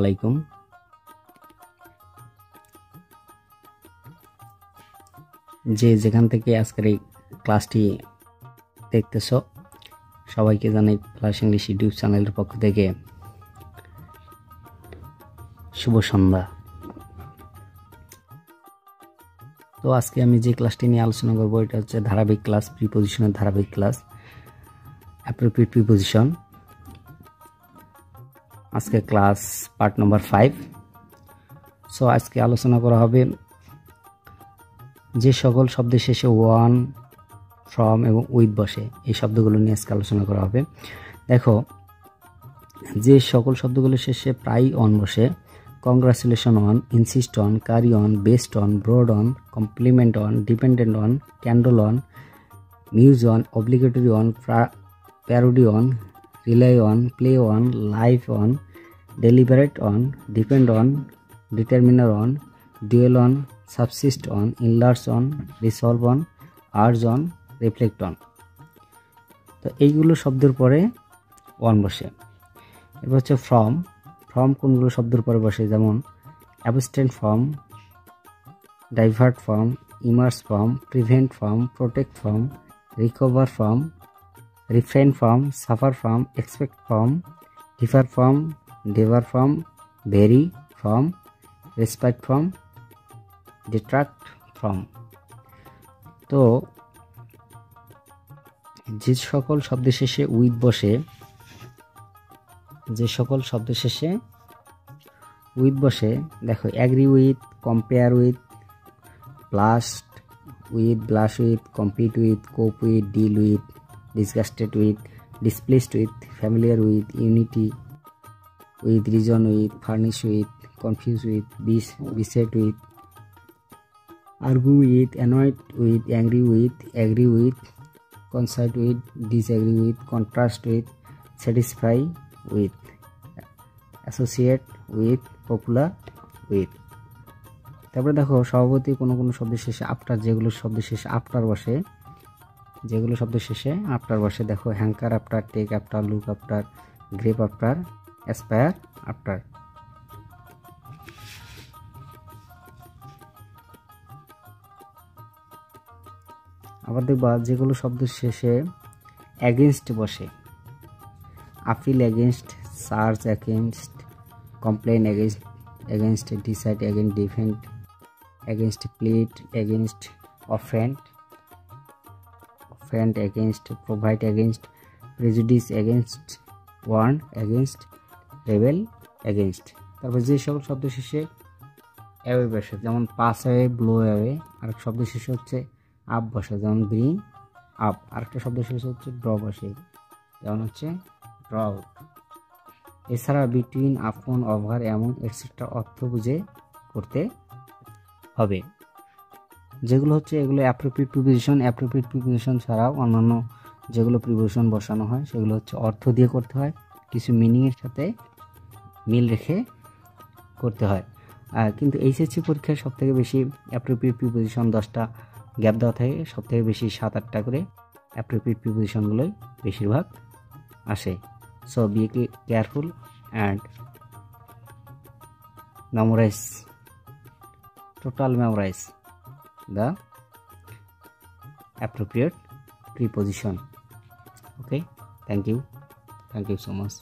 আলাইকুম। যে যেখান থেকে আজকের এই ক্লাসটি দেখতেছো সবাইকে জানাই ক্লাস ইংলিশ ইউটিউব চ্যানেলের পক্ষ থেকে শুভ সন্ধ্যা। তো আজকে আমি যে ক্লাসটি নিয়ে আলোচনা করব এটা হচ্ছে ধারাবাহিক ক্লাস, প্রিপজিশনের ধারাবাহিক ক্লাস, অ্যাপ্রোপ্রিয়েট প্রিপজিশন। আজকে ক্লাস পার্ট নাম্বার 5। সো আজকে আলোচনা করা হবে যে সকল শব্দের শেষে ওয়ান, ফ্রম এবং উইথ বসে এই শব্দগুলো নিয়ে আজকে আলোচনা করা হবে। দেখো, যে সকল শব্দগুলো শেষে প্রায় অন বসে, congratulation on, insist on, carry on, bent on, broad on, compliment on, dependent on, candle on, muse on, obligatory on, parody on, rely on, play on, live on, deliberate on, depend on, determiner on, dwell on, subsist on, enlarge on, resolve on, urge on, reflect on. তো এইগুলো শব্দের পরে on বসে। এবার হচ্ছে from. From কোনগুলো শব্দের পরে বসে? যেমন abstain from, divert from, immerse from, prevent from, protect from, recover from, refrain from, suffer from, expect from, differ from, debar from, vary from, respect from, detract from. তো যে সকল শব্দের শেষে উইথ বসে, যে সকল শব্দের শেষে উইথ বসে, দেখো agree with, compare with, blast with, blush with, compete with, cope with, deal with, disgusted with, displeased with, familiar with, unity with, reason with, furnish with, confuse with, beset with, argue with, annoyed with, angry with, agree with, coincide with, disagree with, contrast with, satisfy with, associate with, popular with. তারপরে দেখো সভাপতি কোনো কোনো শব্দের শেষে after, যেগুলো শব্দের শেষে আফটার বসে, যেগুলো শব্দের শেষে আফটার বসে, দেখো hanker after, take after, look after, grope after, aspire after. আবার দেখবা যেগুলো শব্দের শেষে অ্যাগেনস্ট বসে, appeal against, charge against, complain against, decide against, defend against, plead against, offend against, provide against, prejudice against, warn against, rebel against. তারপর যে সকল শব্দ শেষে অ্যাওয়ে বসে, যেমন পাস অ্যাওয়ে, ব্লো অ্যাওয়ে। আরেক শব্দ শেষে হচ্ছে আপ বসে, যেমন ব্রিং আপ। আরেকটা শব্দ শেষে হচ্ছে ড্র বসে, যেমন হচ্ছে ড্র আউট। এছাড়া বিটুইন, আপন, ওভার, এমন এটসেট্রা অর্থ বুঝে করতে হবে। যেগুলো হচ্ছে এগুলো অ্যাপ্রোপ্রিয়েট প্রিপোজিশন। অ্যাপ্রোপ্রিয়েট প্রিপোজিশন ছাড়াও অন্যান্য যেগুলো প্রিপোজিশন বসানো হয় সেগুলো হচ্ছে অর্থ দিয়ে করতে হয়, কিছু মিনিংয়ের সাথে মিল রেখে করতে হয়। কিন্তু এইচএসসি পরীক্ষায় সবথেকে বেশি অ্যাপ্রোপ্রিয়েট প্রিপোজিশন 10টা গ্যাপ দেওয়া থাকে, সবথেকে বেশি 7-8টা করে অ্যাপ্রোপ্রিয়েট প্রিপোজিশনগুলোই বেশিরভাগ আসে। So be careful and memorize the appropriate preposition. Okay, thank you so much.